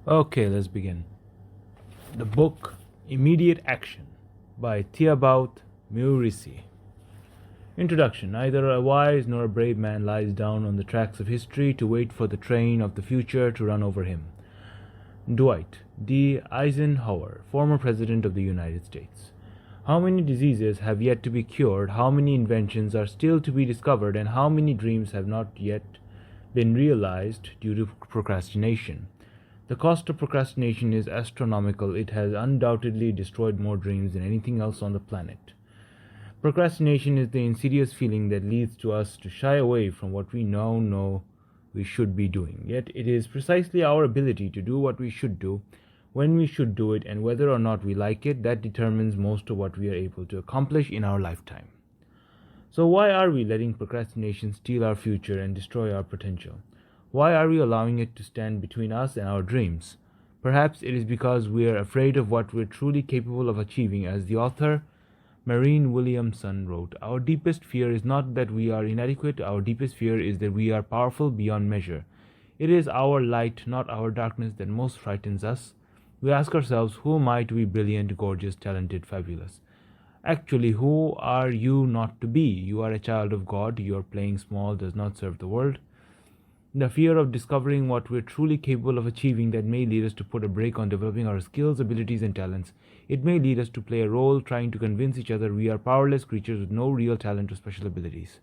Okay, let's begin. The book Immediate Action by Thibaut Meurisse. Introduction. Neither a wise nor a brave man lies down on the tracks of history to wait for the train of the future to run over him. Dwight D. Eisenhower, former President of the United States. How many diseases have yet to be cured, how many inventions are still to be discovered, and how many dreams have not yet been realized due to procrastination? The cost of procrastination is astronomical. It has undoubtedly destroyed more dreams than anything else on the planet. Procrastination is the insidious feeling that leads to us to shy away from what we now know we should be doing. Yet it is precisely our ability to do what we should do, when we should do it, and whether or not we like it, that determines most of what we are able to accomplish in our lifetime. So why are we letting procrastination steal our future and destroy our potential? Why are we allowing it to stand between us and our dreams? Perhaps it is because we are afraid of what we're truly capable of achieving. As the author Marianne Williamson wrote, "Our deepest fear is not that we are inadequate, our deepest fear is that we are powerful beyond measure. It is our light, not our darkness, that most frightens us. We ask ourselves, who am I to be brilliant, gorgeous, talented, fabulous? Actually, who are you not to be? You are a child of God. Your playing small does not serve the world." The fear of discovering what we're truly capable of achieving that may lead us to put a brake on developing our skills, abilities, and talents. It may lead us to play a role trying to convince each other we are powerless creatures with no real talent or special abilities.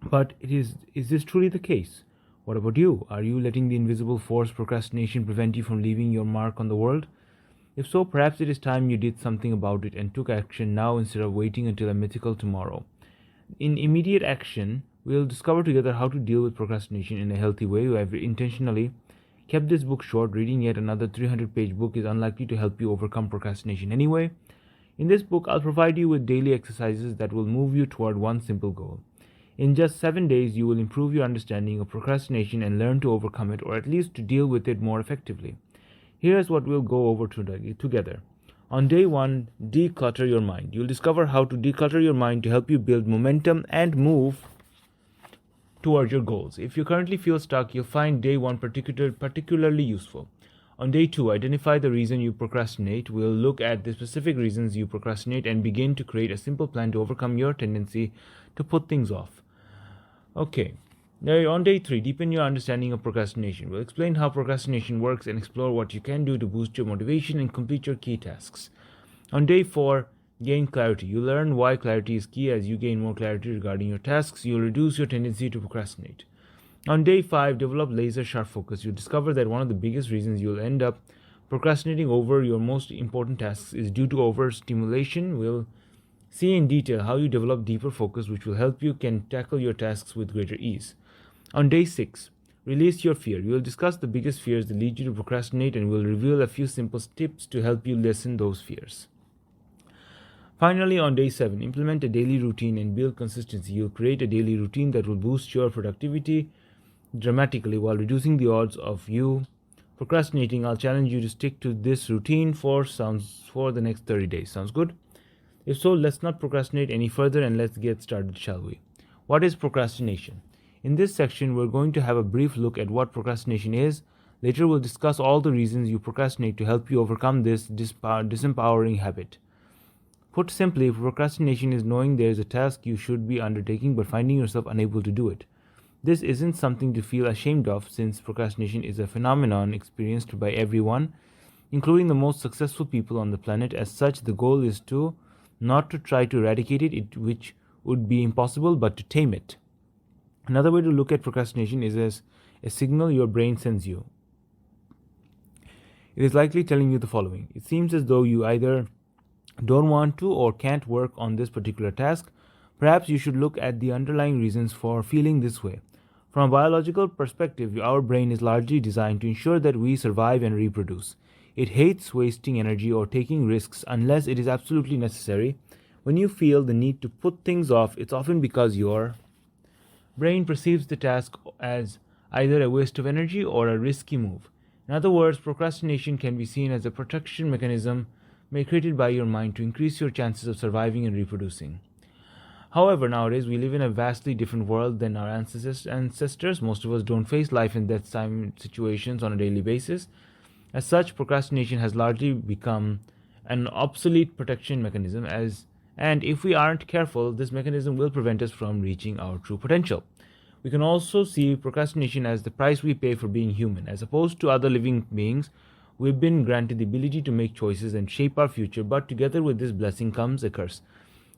But is this truly the case? What about you? Are you letting the invisible force procrastination prevent you from leaving your mark on the world? If so, perhaps it is time you did something about it and took action now instead of waiting until a mythical tomorrow. In Immediate Action, we'll discover together how to deal with procrastination in a healthy way. I've intentionally kept this book short. Reading yet another 300-page book is unlikely to help you overcome procrastination anyway. In this book, I'll provide you with daily exercises that will move you toward one simple goal. In just 7 days, you will improve your understanding of procrastination and learn to overcome it, or at least to deal with it more effectively. Here's what we'll go over together. On day 1, declutter your mind. You'll discover how to declutter your mind to help you build momentum and move towards your goals. If you currently feel stuck, you'll find day 1 particularly useful. On day 2, identify the reason you procrastinate. We'll look at the specific reasons you procrastinate and begin to create a simple plan to overcome your tendency to put things off. Okay. Now, on day 3, deepen your understanding of procrastination. We'll explain how procrastination works and explore what you can do to boost your motivation and complete your key tasks. On day 4, gain clarity. You learn why clarity is key. As you gain more clarity regarding your tasks, you'll reduce your tendency to procrastinate. On day 5, develop laser-sharp focus. You'll discover that one of the biggest reasons you'll end up procrastinating over your most important tasks is due to overstimulation. We'll see in detail how you develop deeper focus, which will help you tackle your tasks with greater ease. On day 6, release your fear. We will discuss the biggest fears that lead you to procrastinate, and we'll reveal a few simple tips to help you lessen those fears. Finally, on day 7, implement a daily routine and build consistency. You'll create a daily routine that will boost your productivity dramatically while reducing the odds of you procrastinating. I'll challenge you to stick to this routine for the next 30 days. Sounds good? If so, let's not procrastinate any further and let's get started, shall we? What is procrastination? In this section, we're going to have a brief look at what procrastination is. Later, we'll discuss all the reasons you procrastinate to help you overcome this disempowering habit. Put simply, procrastination is knowing there is a task you should be undertaking but finding yourself unable to do it. This isn't something to feel ashamed of, since procrastination is a phenomenon experienced by everyone, including the most successful people on the planet. As such, the goal is not to try to eradicate it, which would be impossible, but to tame it. Another way to look at procrastination is as a signal your brain sends you. It is likely telling you the following: it seems as though you either don't want to or can't work on this particular task. Perhaps you should look at the underlying reasons for feeling this way. From a biological perspective, our brain is largely designed to ensure that we survive and reproduce. It hates wasting energy or taking risks unless it is absolutely necessary. When you feel the need to put things off, it's often because your brain perceives the task as either a waste of energy or a risky move. In other words, procrastination can be seen as a protection mechanism created by your mind to increase your chances of surviving and reproducing. However, nowadays we live in a vastly different world than our ancestors. Most of us don't face life and death time situations on a daily basis. As such, procrastination has largely become an obsolete protection mechanism and if we aren't careful, this mechanism will prevent us from reaching our true potential. We can also see procrastination as the price we pay for being human. As opposed to other living beings, we've been granted the ability to make choices and shape our future, but together with this blessing comes a curse.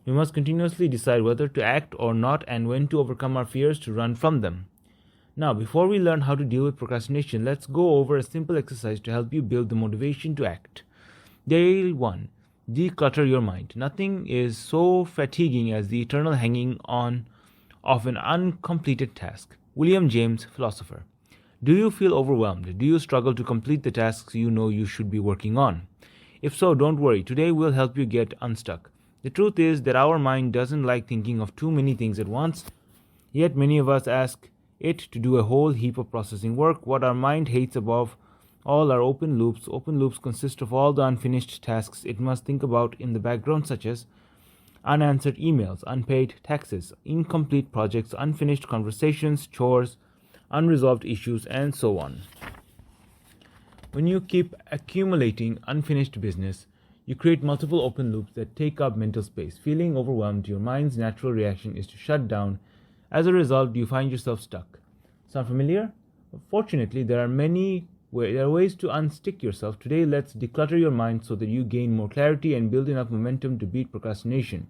We must continuously decide whether to act or not and when to overcome our fears to run from them. Now, before we learn how to deal with procrastination, let's go over a simple exercise to help you build the motivation to act. Day 1. Declutter your mind. Nothing is so fatiguing as the eternal hanging on of an uncompleted task. William James, philosopher. Do you feel overwhelmed? Do you struggle to complete the tasks you know you should be working on? If so, don't worry. Today we'll help you get unstuck. The truth is that our mind doesn't like thinking of too many things at once, yet many of us ask it to do a whole heap of processing work. What our mind hates above all are open loops. Open loops consist of all the unfinished tasks it must think about in the background, such as unanswered emails, unpaid taxes, incomplete projects, unfinished conversations, chores, unresolved issues, and so on. When you keep accumulating unfinished business, you create multiple open loops that take up mental space. Feeling overwhelmed, your mind's natural reaction is to shut down. As a result, you find yourself stuck. Sound familiar? Fortunately, there are ways to unstick yourself. Today, let's declutter your mind so that you gain more clarity and build enough momentum to beat procrastination.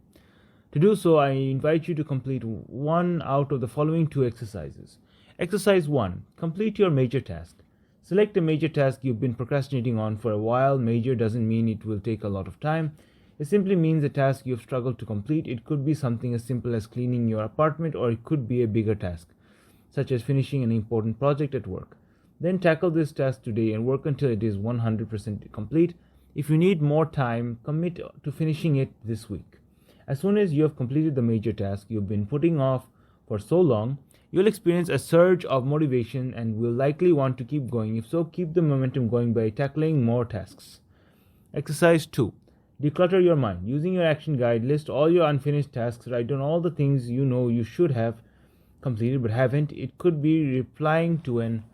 To do so, I invite you to complete one out of the following 2 exercises. Exercise 1. Complete your major task. Select a major task you've been procrastinating on for a while. Major doesn't mean it will take a lot of time. It simply means a task you've struggled to complete. It could be something as simple as cleaning your apartment, or it could be a bigger task, such as finishing an important project at work. Then tackle this task today and work until it is 100% complete. If you need more time, commit to finishing it this week. As soon as you have completed the major task you've been putting off for so long, you'll experience a surge of motivation and will likely want to keep going. If so, keep the momentum going by tackling more tasks. Exercise 2. Declutter your mind. Using your action guide, list all your unfinished tasks. Write down all the things you know you should have completed but haven't. It could be replying to an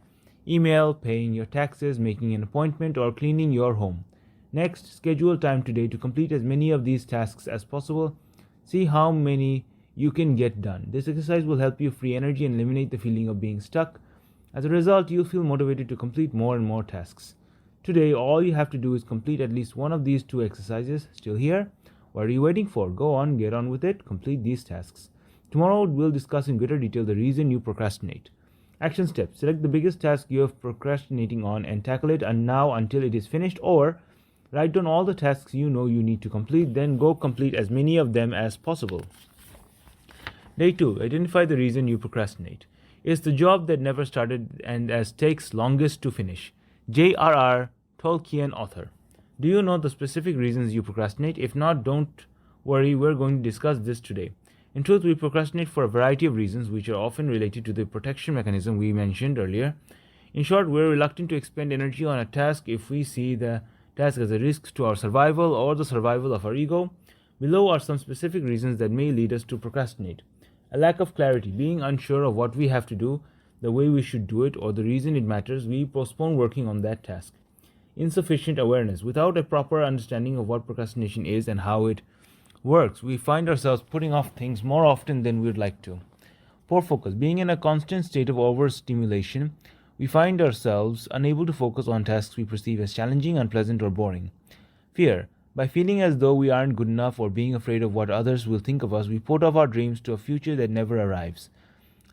email, paying your taxes, making an appointment, or cleaning your home. Next, schedule time today to complete as many of these tasks as possible. See how many you can get done. This exercise will help you free energy and eliminate the feeling of being stuck. As a result, you'll feel motivated to complete more and more tasks. Today, all you have to do is complete at least one of these 2 exercises. Still here? What are you waiting for? Go on, get on with it. Complete these tasks. Tomorrow, we'll discuss in greater detail the reason you procrastinate. Action steps. Select the biggest task you are procrastinating on and tackle it now until it is finished, or write down all the tasks you know you need to complete. Then go complete as many of them as possible. Day 2. Identify the reason you procrastinate. It's the job that never started and as takes longest to finish. J.R.R. Tolkien, author. Do you know the specific reasons you procrastinate? If not, don't worry, we're going to discuss this today. In truth, we procrastinate for a variety of reasons, which are often related to the protection mechanism we mentioned earlier. In short, we're reluctant to expend energy on a task if we see the task as a risk to our survival or the survival of our ego. Below are some specific reasons that may lead us to procrastinate. A lack of clarity, being unsure of what we have to do, the way we should do it, or the reason it matters, we postpone working on that task. Insufficient awareness. Without a proper understanding of what procrastination is and how it works, we find ourselves putting off things more often than we'd like to. Poor focus. Being in a constant state of overstimulation, we find ourselves unable to focus on tasks we perceive as challenging, unpleasant, or boring. Fear. By feeling as though we aren't good enough or being afraid of what others will think of us, we put off our dreams to a future that never arrives.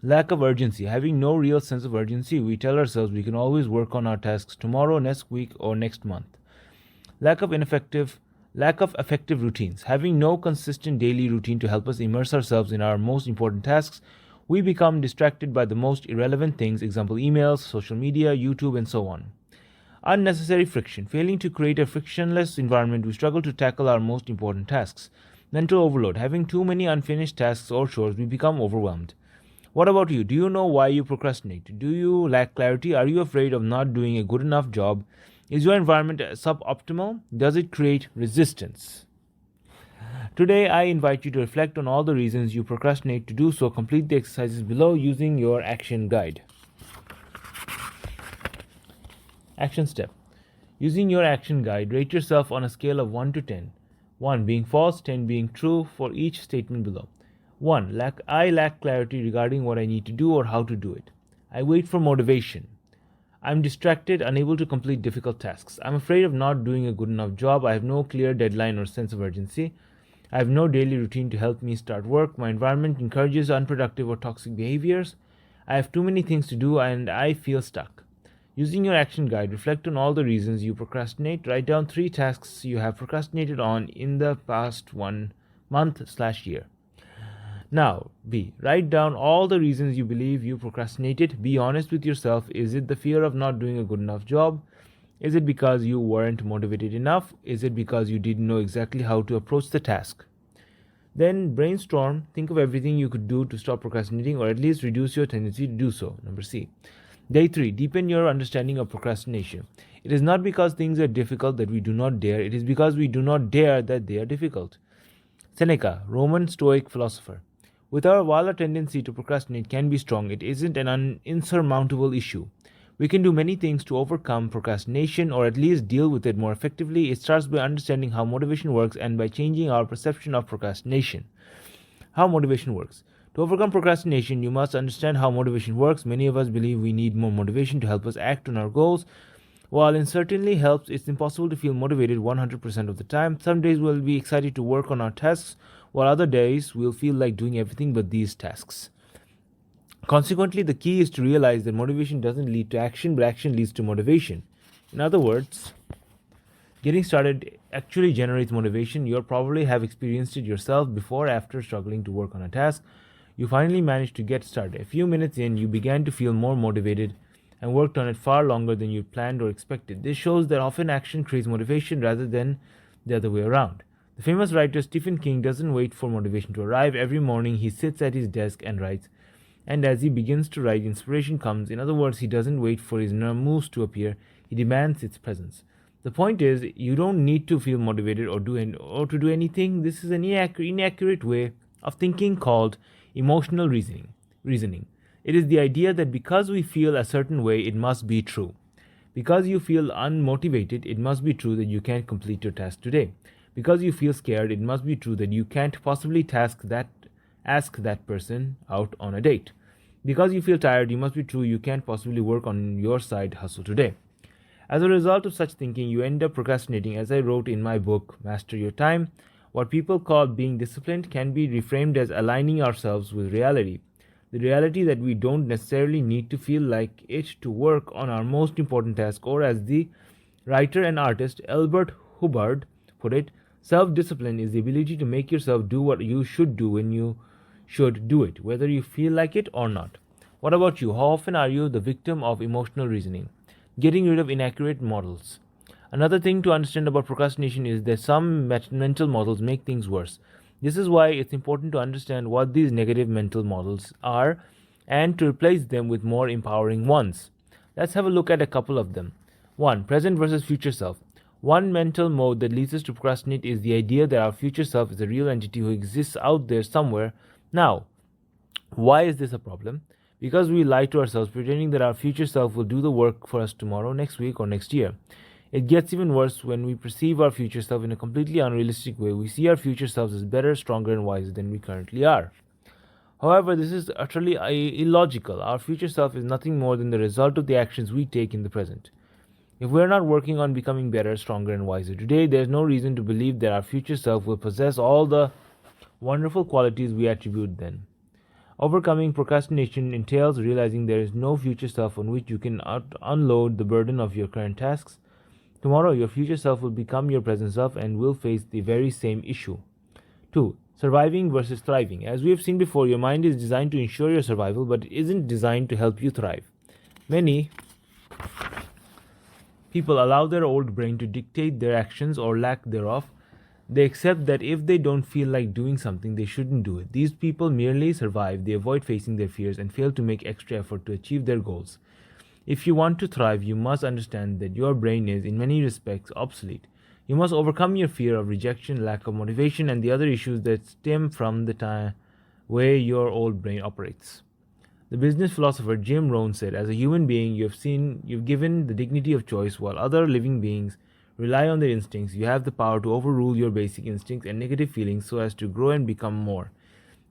Lack of urgency. Having no real sense of urgency, we tell ourselves we can always work on our tasks tomorrow, next week, or next month. Lack of effective routines. Having no consistent daily routine to help us immerse ourselves in our most important tasks, we become distracted by the most irrelevant things, example emails, social media, YouTube, and so on. Unnecessary friction. Failing to create a frictionless environment, we struggle to tackle our most important tasks. Mental overload. Having too many unfinished tasks or chores, we become overwhelmed. What about you? Do you know why you procrastinate? Do you lack clarity? Are you afraid of not doing a good enough job? Is your environment suboptimal? Does it create resistance? Today, I invite you to reflect on all the reasons you procrastinate. To do so, complete the exercises below using your action guide. Action step. Using your action guide, rate yourself on a scale of 1 to 10. 1 being false, 10 being true for each statement below. 1. I lack clarity regarding what I need to do or how to do it. I wait for motivation. I'm distracted, unable to complete difficult tasks. I'm afraid of not doing a good enough job. I have no clear deadline or sense of urgency. I have no daily routine to help me start work. My environment encourages unproductive or toxic behaviors. I have too many things to do and I feel stuck. Using your action guide, reflect on all the reasons you procrastinate. Write down 3 tasks you have procrastinated on in the past 1 month/year. Now, B. Write down all the reasons you believe you procrastinated. Be honest with yourself. Is it the fear of not doing a good enough job? Is it because you weren't motivated enough? Is it because you didn't know exactly how to approach the task? Then brainstorm. Think of everything you could do to stop procrastinating or at least reduce your tendency to do so. Number C. Day 3. Deepen your understanding of procrastination. It is not because things are difficult that we do not dare. It is because we do not dare that they are difficult. Seneca, Roman Stoic philosopher. While our tendency to procrastinate can be strong, it isn't an insurmountable issue. We can do many things to overcome procrastination or at least deal with it more effectively. It starts by understanding how motivation works and by changing our perception of procrastination. How motivation works. To overcome procrastination, you must understand how motivation works. Many of us believe we need more motivation to help us act on our goals. While it certainly helps, it's impossible to feel motivated 100% of the time. Some days we'll be excited to work on our tasks, while other days we'll feel like doing everything but these tasks. Consequently, the key is to realize that motivation doesn't lead to action, but action leads to motivation. In other words, getting started actually generates motivation. You'll probably have experienced it yourself before or after struggling to work on a task. You finally managed to get started. A few minutes in, you began to feel more motivated and worked on it far longer than you planned or expected. This shows that often action creates motivation rather than the other way around. The famous writer Stephen King doesn't wait for motivation to arrive. Every morning he sits at his desk and writes. And as he begins to write, inspiration comes. In other words, he doesn't wait for his muse to appear. He demands its presence. The point is, you don't need to feel motivated or to do anything. This is an inaccurate way of thinking called emotional reasoning. It is the idea that because we feel a certain way, it must be true. Because you feel unmotivated, it must be true that you can't complete your task today. Because you feel scared, it must be true that you can't possibly ask that person out on a date. Because you feel tired, it must be true you can't possibly work on your side hustle today. As a result of such thinking, you end up procrastinating. As I wrote in my book, Master Your Time, what people call being disciplined can be reframed as aligning ourselves with reality. The reality that we don't necessarily need to feel like it to work on our most important task, or as the writer and artist Albert Hubbard put it, self-discipline is the ability to make yourself do what you should do when you should do it, whether you feel like it or not. What about you? How often are you the victim of emotional reasoning? Getting rid of inaccurate models. Another thing to understand about procrastination is that some mental models make things worse. This is why it's important to understand what these negative mental models are and to replace them with more empowering ones. Let's have a look at a couple of them. 1. Present versus future self. One mental mode that leads us to procrastinate is the idea that our future self is a real entity who exists out there somewhere. Now, why is this a problem? Because we lie to ourselves, pretending that our future self will do the work for us tomorrow, next week, or next year. It gets even worse when we perceive our future self in a completely unrealistic way. We see our future selves as better, stronger, and wiser than we currently are. However, this is utterly illogical. Our future self is nothing more than the result of the actions we take in the present. If we are not working on becoming better, stronger, and wiser today, there is no reason to believe that our future self will possess all the wonderful qualities we attribute then. Overcoming procrastination entails realizing there is no future self on which you can unload the burden of your current tasks. Tomorrow, your future self will become your present self and will face the very same issue. 2. Surviving versus thriving. As we have seen before, your mind is designed to ensure your survival, but it isn't designed to help you thrive. Many people allow their old brain to dictate their actions or lack thereof. They accept that if they don't feel like doing something, they shouldn't do it. These people merely survive, they avoid facing their fears, and fail to make extra effort to achieve their goals. If you want to thrive, you must understand that your brain is, in many respects, obsolete. You must overcome your fear of rejection, lack of motivation, and the other issues that stem from the way your old brain operates. The business philosopher Jim Rohn said, as a human being, you've given the dignity of choice while other living beings rely on their instincts. You have the power to overrule your basic instincts and negative feelings so as to grow and become more.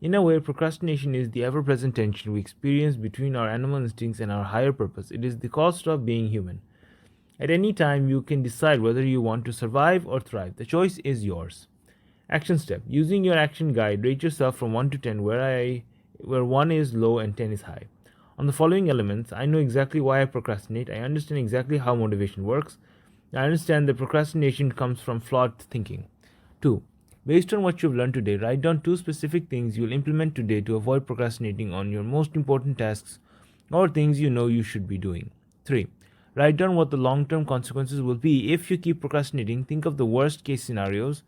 In a way, procrastination is the ever-present tension we experience between our animal instincts and our higher purpose. It is the cost of being human. At any time, you can decide whether you want to survive or thrive. The choice is yours. Action step. Using your action guide, rate yourself from 1 to 10, where 1 is low and 10 is high. On the following elements, I know exactly why I procrastinate. I understand exactly how motivation works. I understand that procrastination comes from flawed thinking. 2. Based on what you've learned today, write down 2 specific things you'll implement today to avoid procrastinating on your most important tasks or things you know you should be doing. 3. Write down what the long-term consequences will be if you keep procrastinating. Think of the worst-case scenarios.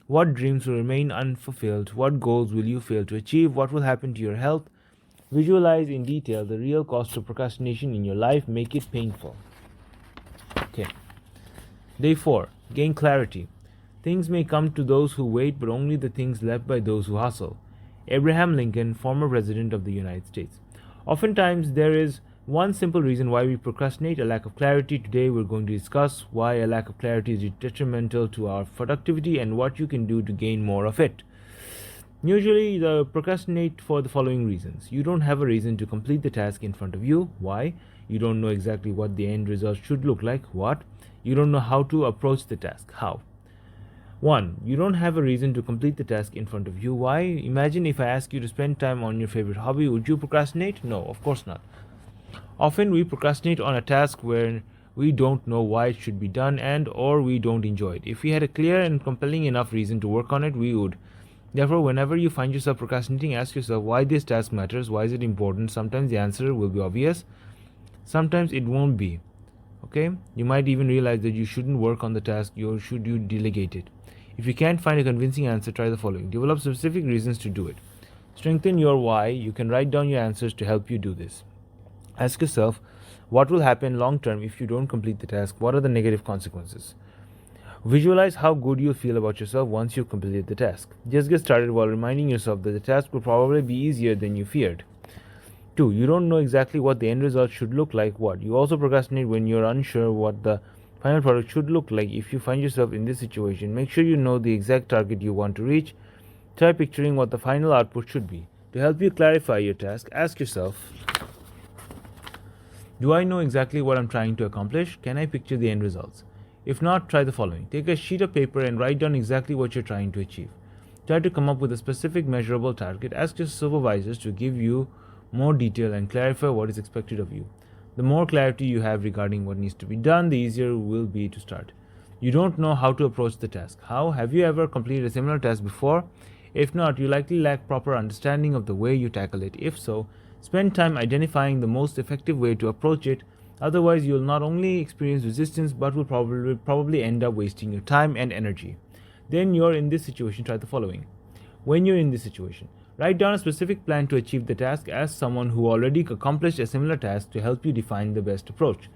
What dreams will remain unfulfilled? What goals will you fail to achieve? What will happen to your health? Visualize in detail the real cost of procrastination in your life. Make it painful. Okay. Day 4. Gain clarity. Things may come to those who wait, but only the things left by those who hustle. Abraham Lincoln, former President of the United States. Oftentimes, there is one simple reason why we procrastinate: a lack of clarity. Today, we're going to discuss why a lack of clarity is detrimental to our productivity and what you can do to gain more of it. Usually, procrastinate for the following reasons. You don't have a reason to complete the task in front of you. Why? You don't know exactly what the end result should look like. What? You don't know how to approach the task. How? 1. You don't have a reason to complete the task in front of you. Why? Imagine if I ask you to spend time on your favorite hobby. Would you procrastinate? No, of course not. Often we procrastinate on a task where we don't know why it should be done or we don't enjoy it. If we had a clear and compelling enough reason to work on it, we would. Therefore, whenever you find yourself procrastinating, ask yourself why this task matters, why is it important. Sometimes the answer will be obvious, sometimes it won't be. Okay? You might even realize that you shouldn't work on the task, or should you delegate it. If you can't find a convincing answer, try the following. Develop specific reasons to do it. Strengthen your why. You can write down your answers to help you do this. Ask yourself, what will happen long term if you don't complete the task? What are the negative consequences? Visualize how good you'll feel about yourself once you've completed the task. Just get started while reminding yourself that the task will probably be easier than you feared. 2. You don't know exactly what the end result should look like. What? You also procrastinate when you're unsure what the final product should look like. If you find yourself in this situation, make sure you know the exact target you want to reach. Try picturing what the final output should be. To help you clarify your task, ask yourself, do I know exactly what I'm trying to accomplish? Can I picture the end results? If not, try the following. Take a sheet of paper and write down exactly what you're trying to achieve. Try to come up with a specific measurable target. Ask your supervisors to give you more detail and clarify what is expected of you. The more clarity you have regarding what needs to be done, the easier it will be to start. You don't know how to approach the task. How? Have you ever completed a similar task before? If not, you likely lack proper understanding of the way you tackle it. If so, spend time identifying the most effective way to approach it. Otherwise, you'll not only experience resistance, but will probably end up wasting your time and energy. Then you're in this situation, try the following. When you're in this situation, write down a specific plan to achieve the task. Ask someone who already accomplished a similar task to help you define the best approach.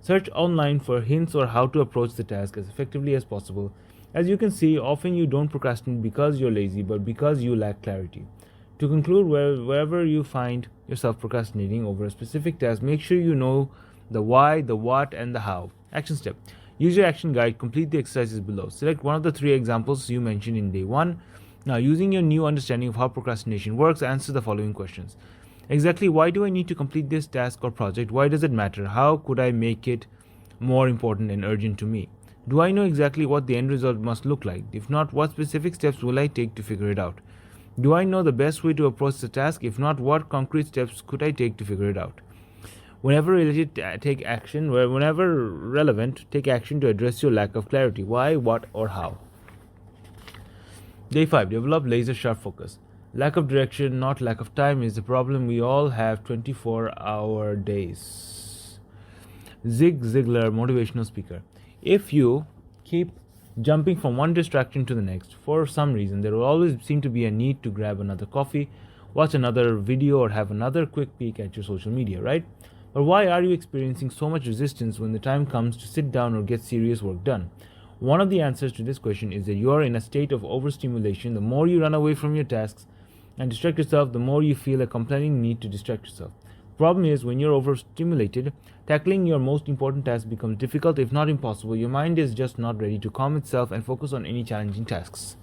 Search online for hints or how to approach the task as effectively as possible. As you can see, often you don't procrastinate because you're lazy, but because you lack clarity. To conclude, wherever you find yourself procrastinating over a specific task, make sure you know the why, the what, and the how. Action step. Use your action guide. Complete the exercises below. Select one of the 3 examples you mentioned in day 1. Now, using your new understanding of how procrastination works, answer the following questions. Exactly why do I need to complete this task or project? Why does it matter? How could I make it more important and urgent to me? Do I know exactly what the end result must look like? If not, what specific steps will I take to figure it out? Do I know the best way to approach the task? If not, what concrete steps could I take to figure it out? Whenever related, take action. Whenever relevant, take action to address your lack of clarity. Why, what, or how? Day 5. Develop laser-sharp focus. Lack of direction, not lack of time, is the problem. We all have 24-hour days. Zig Ziglar, motivational speaker. If you keep jumping from one distraction to the next, for some reason, there will always seem to be a need to grab another coffee, watch another video, or have another quick peek at your social media, right? But why are you experiencing so much resistance when the time comes to sit down or get serious work done? One of the answers to this question is that you are in a state of overstimulation. The more you run away from your tasks and distract yourself, the more you feel a compelling need to distract yourself. problem is, when you're overstimulated, tackling your most important task becomes difficult, if not impossible. Your mind is just not ready to calm itself and focus on any challenging tasks.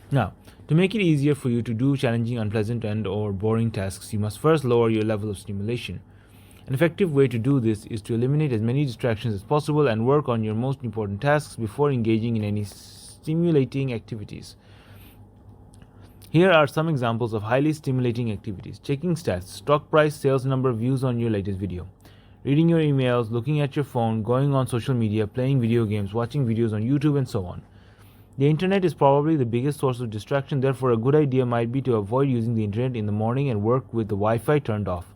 Now, to make it easier for you to do challenging, unpleasant, and/or boring tasks, you must first lower your level of stimulation. An effective way to do this is to eliminate as many distractions as possible and work on your most important tasks before engaging in any stimulating activities. Here are some examples of highly stimulating activities: checking stats, stock price, sales number, views on your latest video, reading your emails, looking at your phone, going on social media, playing video games, watching videos on YouTube, and so on. The internet is probably the biggest source of distraction, therefore a good idea might be to avoid using the internet in the morning and work with the Wi-Fi turned off.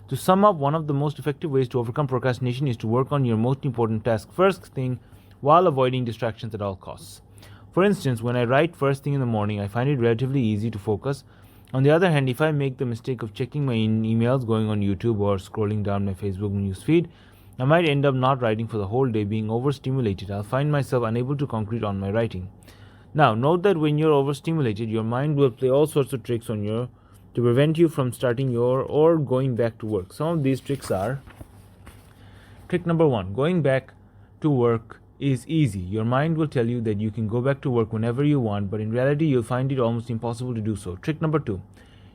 To sum up, one of the most effective ways to overcome procrastination is to work on your most important task first thing while avoiding distractions at all costs. For instance, when I write first thing in the morning, I find it relatively easy to focus. On the other hand, if I make the mistake of checking my emails, going on YouTube, or scrolling down my Facebook newsfeed, I might end up not writing for the whole day. Being overstimulated, I'll find myself unable to concentrate on my writing. Now, note that when you're overstimulated, your mind will play all sorts of tricks on you to prevent you from starting or going back to work. Some of these tricks are: trick number 1, going back to work is easy. Your mind will tell you that you can go back to work whenever you want, but in reality you'll find it almost impossible to do so. Trick number 2,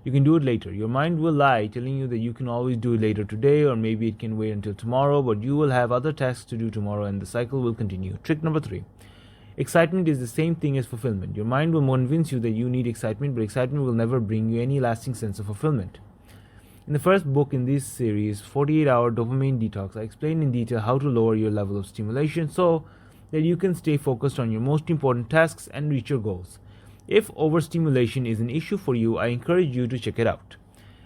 you can do it later. Your mind will lie, telling you that you can always do it later today, or maybe it can wait until tomorrow, but you will have other tasks to do tomorrow and the cycle will continue. Trick number 3, excitement is the same thing as fulfillment. Your mind will convince you that you need excitement, but excitement will never bring you any lasting sense of fulfillment. In the first book in this series, 48-Hour Dopamine Detox, I explain in detail how to lower your level of stimulation so that you can stay focused on your most important tasks and reach your goals. If overstimulation is an issue for you, I encourage you to check it out.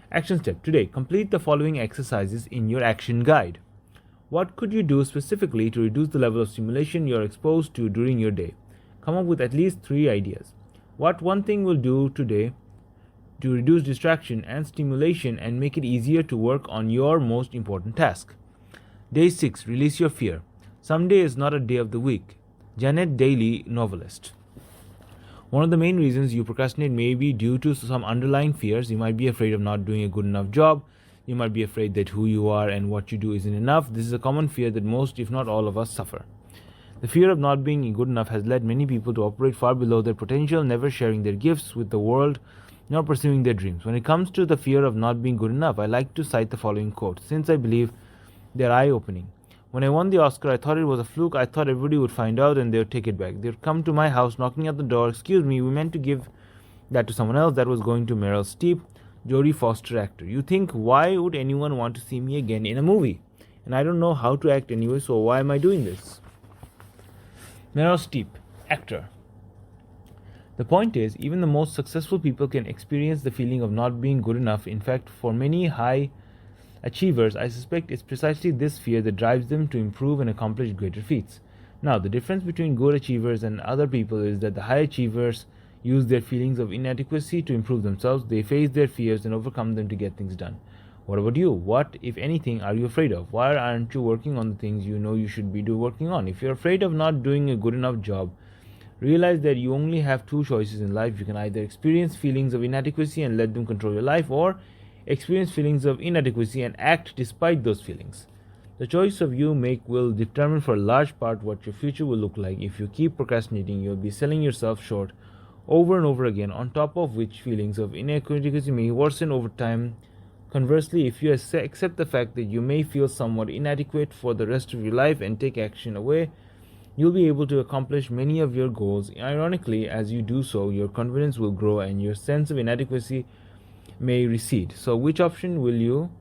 Action step: today, complete the following exercises in your action guide. What could you do specifically to reduce the level of stimulation you're exposed to during your day? Come up with at least 3 ideas. What one thing will do today to reduce distraction and stimulation and make it easier to work on your most important task? Day 6, release your fear. Someday is not a day of the week. Janet Daly, novelist. One of the main reasons you procrastinate may be due to some underlying fears. You might be afraid of not doing a good enough job. You might be afraid that who you are and what you do isn't enough. This is a common fear that most, if not all of us, suffer. The fear of not being good enough has led many people to operate far below their potential, never sharing their gifts with the world, nor pursuing their dreams. When it comes to the fear of not being good enough, I like to cite the following quote, since I believe they're eye-opening. When I won the Oscar, I thought it was a fluke. I thought everybody would find out and they would take it back. They'd come to my house knocking at the door. Excuse me, we meant to give that to someone else. That was going to Meryl Streep, Jodie Foster actor. You think, why would anyone want to see me again in a movie? And I don't know how to act anyway, so why am I doing this? Meryl Streep, actor. The point is, even the most successful people can experience the feeling of not being good enough. In fact, for many high achievers, I suspect it's precisely this fear that drives them to improve and accomplish greater feats. Now, the difference between good achievers and other people is that the high achievers use their feelings of inadequacy to improve themselves. They face their fears and overcome them to get things done. What about you? What, if anything, are you afraid of? Why aren't you working on the things you know you should be working on? If you're afraid of not doing a good enough job, realize that you only have 2 choices in life. You can either experience feelings of inadequacy and let them control your life, or experience feelings of inadequacy and act despite those feelings. The choice of you make will determine for a large part what your future will look like. If you keep procrastinating, you'll be selling yourself short over and over again, on top of which feelings of inadequacy may worsen over time. Conversely, if you accept the fact that you may feel somewhat inadequate for the rest of your life and take action away, you'll be able to accomplish many of your goals. Ironically, as you do so, your confidence will grow and your sense of inadequacy may recede. So which option will you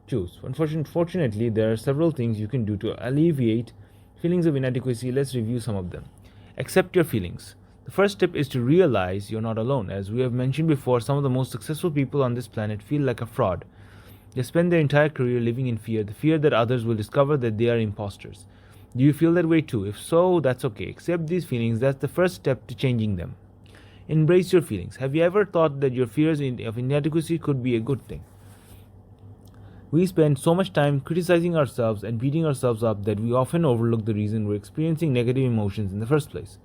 choose? Unfortunately, there are several things you can do to alleviate feelings of inadequacy. Let's review some of them. Accept your feelings. The first step is to realize you're not alone. As we have mentioned before, some of the most successful people on this planet feel like a fraud. They spend their entire career living in fear, the fear that others will discover that they are imposters. Do you feel that way too? If so, that's okay. Accept these feelings. That's the first step to changing them. Embrace your feelings. Have you ever thought that your fears of inadequacy could be a good thing? We spend so much time criticizing ourselves and beating ourselves up that we often overlook the reason we're experiencing negative emotions in the first place.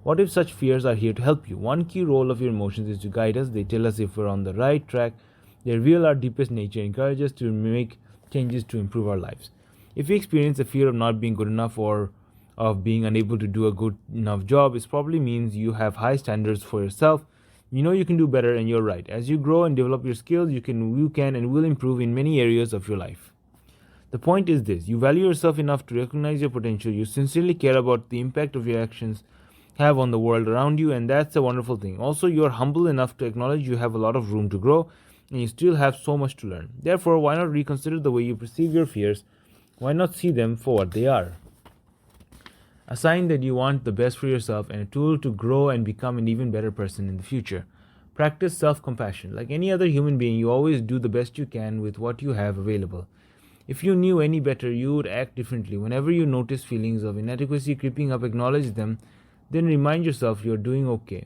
What if such fears are here to help you? One key role of your emotions is to guide us. They tell us if we're on the right track. They reveal our deepest nature, encourage us to make changes to improve our lives. If you experience the fear of not being good enough or of being unable to do a good enough job, it probably means you have high standards for yourself. You know you can do better, and you're right. As you grow and develop your skills, you can and will improve in many areas of your life. The point is this: you value yourself enough to recognize your potential. You sincerely care about the impact of your actions have on the world around you, and that's a wonderful thing. Also, you're humble enough to acknowledge you have a lot of room to grow, and you still have so much to learn. Therefore, why not reconsider the way you perceive your fears? Why not see them for what they are? A sign that you want the best for yourself and a tool to grow and become an even better person in the future. Practice self-compassion. Like any other human being, you always do the best you can with what you have available. If you knew any better, you would act differently. Whenever you notice feelings of inadequacy creeping up, acknowledge them, then remind yourself you're doing okay.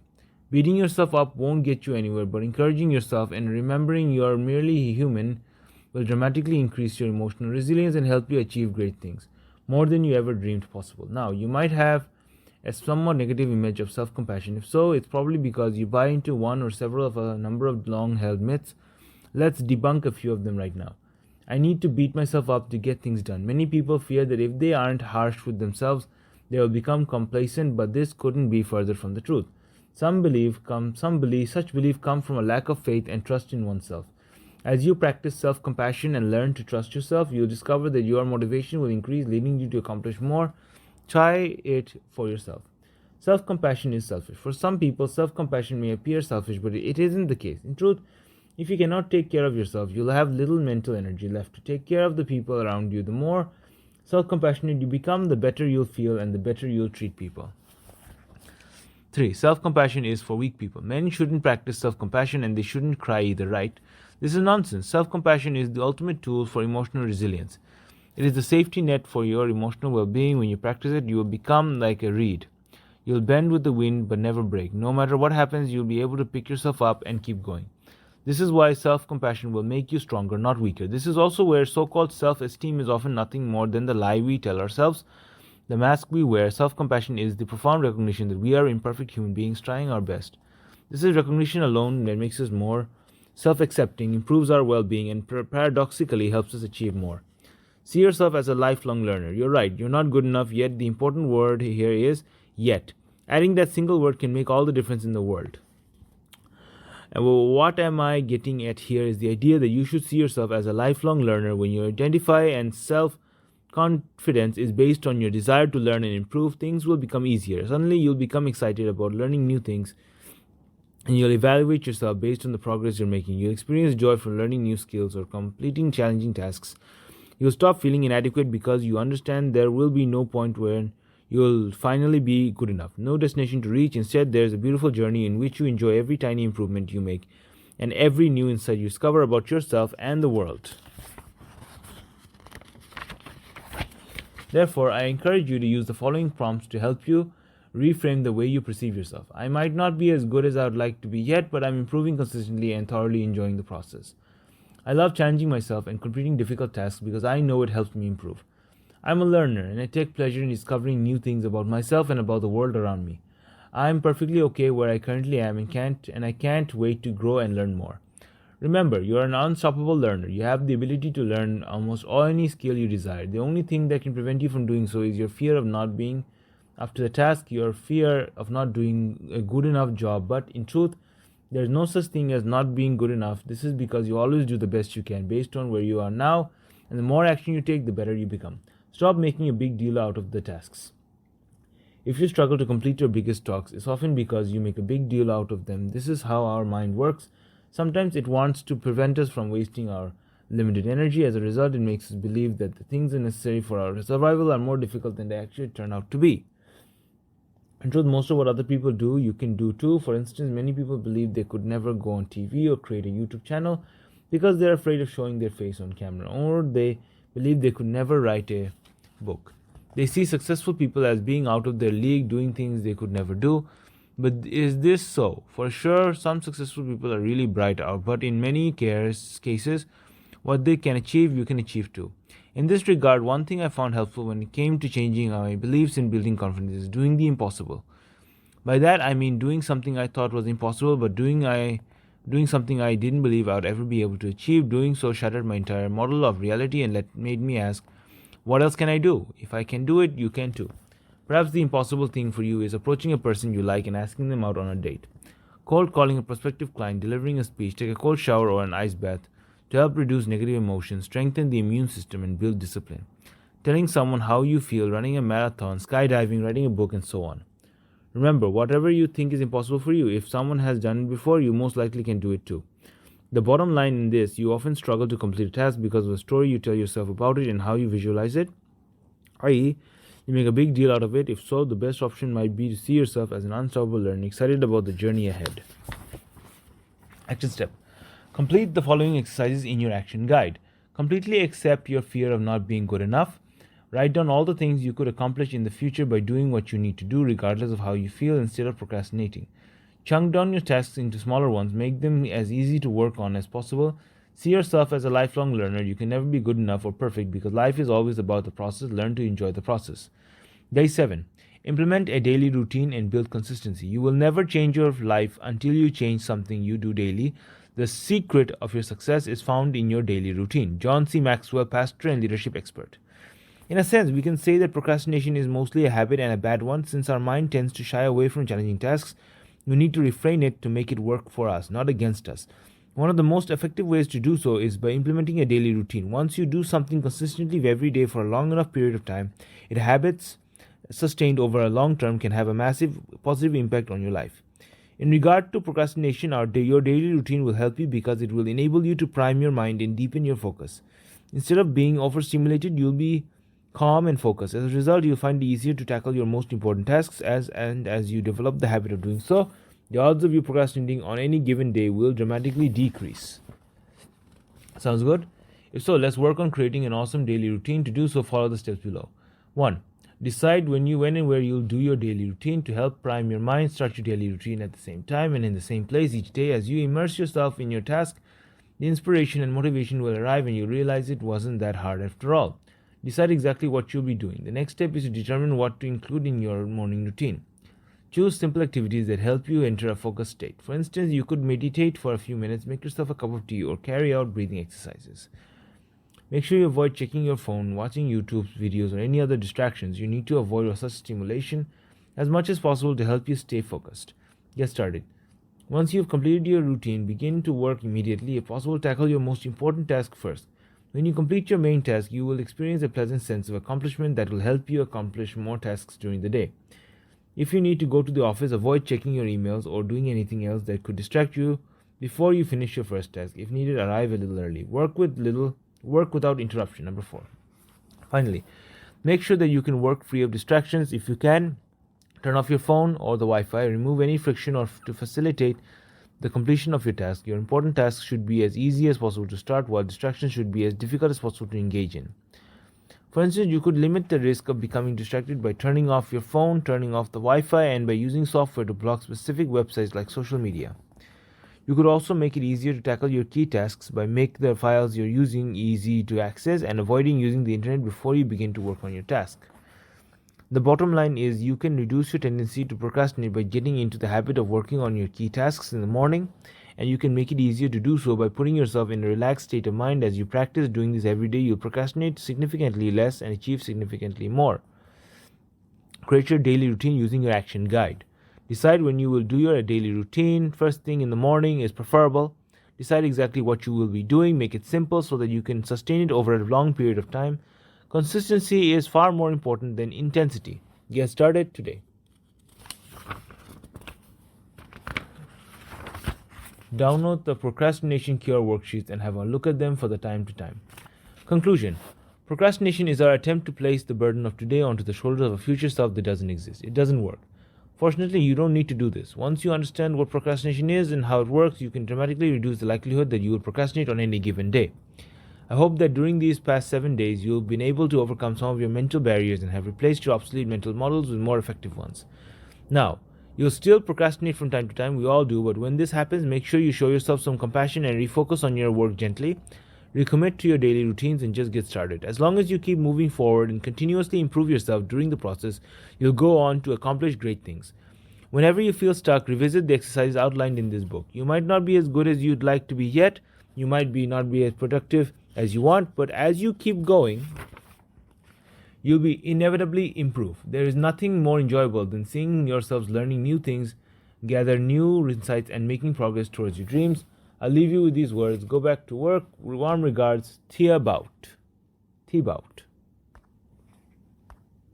Beating yourself up won't get you anywhere, but encouraging yourself and remembering you're merely human will dramatically increase your emotional resilience and help you achieve great things, more than you ever dreamed possible. Now, you might have a somewhat negative image of self-compassion. If so, it's probably because you buy into one or several of a number of long-held myths. Let's debunk a few of them right now. I need to beat myself up to get things done. Many people fear that if they aren't harsh with themselves, they will become complacent, but this couldn't be further from the truth. Such belief come from a lack of faith and trust in oneself. As you practice self-compassion and learn to trust yourself, you'll discover that your motivation will increase, leading you to accomplish more. Try it for yourself. Self-compassion is selfish. For some people, self-compassion may appear selfish, but it isn't the case. In truth, if you cannot take care of yourself, you'll have little mental energy left to take care of the people around you. The more self-compassionate you become, the better you'll feel and the better you'll treat people. 3. Self-compassion is for weak people. Men shouldn't practice self-compassion and they shouldn't cry either, right? This is nonsense. Self-compassion is the ultimate tool for emotional resilience. It is the safety net for your emotional well-being. When you practice it, you will become like a reed. You'll bend with the wind but never break. No matter what happens, you'll be able to pick yourself up and keep going. This is why self-compassion will make you stronger, not weaker. This is also where so-called self-esteem is often nothing more than the lie we tell ourselves, the mask we wear. Self-compassion is the profound recognition that we are imperfect human beings trying our best. This is recognition alone that makes us more self-accepting, improves our well-being, and paradoxically helps us achieve more. See yourself as a lifelong learner. You're right, you're not good enough yet. The important word here is yet. Adding that single word can make all the difference in the world. And what am I getting at here is the idea that you should see yourself as a lifelong learner. When you identify and self-confidence is based on your desire to learn and improve, things will become easier. Suddenly you'll become excited about learning new things, and you'll evaluate yourself based on the progress you're making. You'll experience joy from learning new skills or completing challenging tasks. You'll stop feeling inadequate because you understand there will be no point where you'll finally be good enough. No destination to reach. Instead, there's a beautiful journey in which you enjoy every tiny improvement you make and every new insight you discover about yourself and the world. Therefore, I encourage you to use the following prompts to help you reframe the way you perceive yourself. I might not be as good as I would like to be yet, but I'm improving consistently and thoroughly enjoying the process. I love challenging myself and completing difficult tasks because I know it helps me improve. I'm a learner and I take pleasure in discovering new things about myself and about the world around me. I'm perfectly okay where I currently am and I can't wait to grow and learn more. Remember, you are an unstoppable learner. You have the ability to learn almost any skill you desire. The only thing that can prevent you from doing so is your fear of not being up to the task, your fear of not doing a good enough job. But in truth, there is no such thing as not being good enough. This is because you always do the best you can based on where you are now, and the more action you take, the better you become. Stop making a big deal out of the tasks. If you struggle to complete your biggest talks, it's often because you make a big deal out of them. This is how our mind works. Sometimes it wants to prevent us from wasting our limited energy. As a result, it makes us believe that the things necessary for our survival are more difficult than they actually turn out to be. In truth, most of what other people do, you can do too. For instance, many people believe they could never go on TV or create a YouTube channel because they're afraid of showing their face on camera, or they believe they could never write a book. They see successful people as being out of their league, doing things they could never do. But is this so? For sure, some successful people are really bright out, but in many cases, what they can achieve, you can achieve too. In this regard, one thing I found helpful when it came to changing my beliefs in building confidence is doing the impossible. By that, I mean doing something I thought was impossible, but doing something I didn't believe I would ever be able to achieve. Doing so shattered my entire model of reality and made me ask, what else can I do? If I can do it, you can too. Perhaps the impossible thing for you is approaching a person you like and asking them out on a date. Cold calling a prospective client, delivering a speech, take a cold shower or an ice bath to help reduce negative emotions, strengthen the immune system, and build discipline. Telling someone how you feel, running a marathon, skydiving, writing a book, and so on. Remember, whatever you think is impossible for you, if someone has done it before, you most likely can do it too. The bottom line in this, you often struggle to complete a task because of the story you tell yourself about it and how you visualize it, i.e., you make a big deal out of it. If so, the best option might be to see yourself as an unstoppable learner, excited about the journey ahead. Action step. Complete the following exercises in your action guide. Completely accept your fear of not being good enough. Write down all the things you could accomplish in the future by doing what you need to do, regardless of how you feel, instead of procrastinating. Chunk down your tasks into smaller ones. Make them as easy to work on as possible. See yourself as a lifelong learner. You can never be good enough or perfect because life is always about the process. Learn to enjoy the process. Day 7. Implement a daily routine and build consistency. You will never change your life until you change something you do daily. The secret of your success is found in your daily routine. John C. Maxwell, pastor and leadership expert. In a sense, we can say that procrastination is mostly a habit and a bad one. Since our mind tends to shy away from challenging tasks, we need to refrain it to make it work for us, not against us. One of the most effective ways to do so is by implementing a daily routine. Once you do something consistently every day for a long enough period of time, habits sustained over a long term can have a massive positive impact on your life. In regard to procrastination, your daily routine will help you because it will enable you to prime your mind and deepen your focus. Instead of being overstimulated, you'll be calm and focused. As a result, you'll find it easier to tackle your most important tasks as you develop the habit of doing so, the odds of you procrastinating on any given day will dramatically decrease. Sounds good? If so, let's work on creating an awesome daily routine. To do so, follow the steps below. 1. Decide when and where you'll do your daily routine. To help prime your mind, start your daily routine at the same time and in the same place each day. As you immerse yourself in your task, the inspiration and motivation will arrive and you realize it wasn't that hard after all. Decide exactly what you'll be doing. The next step is to determine what to include in your morning routine. Choose simple activities that help you enter a focused state. For instance, you could meditate for a few minutes, make yourself a cup of tea, or carry out breathing exercises. Make sure you avoid checking your phone, watching YouTube videos, or any other distractions. You need to avoid such stimulation as much as possible to help you stay focused. Get started. Once you've completed your routine, begin to work immediately. If possible, tackle your most important task first. When you complete your main task, you will experience a pleasant sense of accomplishment that will help you accomplish more tasks during the day. If you need to go to the office, avoid checking your emails or doing anything else that could distract you before you finish your first task. If needed, arrive a little early. Work without interruption. Number 4. Finally, make sure that you can work free of distractions. If you can, turn off your phone or the Wi-Fi. Remove any friction to facilitate the completion of your task. Your important tasks should be as easy as possible to start, while distractions should be as difficult as possible to engage in. For instance, you could limit the risk of becoming distracted by turning off your phone, turning off the Wi-Fi, and by using software to block specific websites like social media. You could also make it easier to tackle your key tasks by making the files you're using easy to access and avoiding using the internet before you begin to work on your task. The bottom line is you can reduce your tendency to procrastinate by getting into the habit of working on your key tasks in the morning, and you can make it easier to do so by putting yourself in a relaxed state of mind. As you practice doing this every day, you'll procrastinate significantly less and achieve significantly more. Create your daily routine using your action guide. Decide when you will do your daily routine. First thing in the morning is preferable. Decide exactly what you will be doing. Make it simple so that you can sustain it over a long period of time. Consistency is far more important than intensity. Get started today. Download the Procrastination Cure worksheets and have a look at them for the time to time. Conclusion. Procrastination is our attempt to place the burden of today onto the shoulders of a future self that doesn't exist. It doesn't work. Fortunately, you don't need to do this. Once you understand what procrastination is and how it works, you can dramatically reduce the likelihood that you will procrastinate on any given day. I hope that during these past 7 days, you've been able to overcome some of your mental barriers and have replaced your obsolete mental models with more effective ones. Now, you'll still procrastinate from time to time, we all do, but when this happens, make sure you show yourself some compassion and refocus on your work gently. Recommit to your daily routines and just get started. As long as you keep moving forward and continuously improve yourself during the process, you'll go on to accomplish great things. Whenever you feel stuck, revisit the exercises outlined in this book. You might not be as good as you'd like to be yet. You might not be as productive as you want, but as you keep going, you'll be inevitably improve. There is nothing more enjoyable than seeing yourselves learning new things, gather new insights, and making progress towards your dreams. I'll leave you with these words. Go back to work. Warm regards, Thibaut.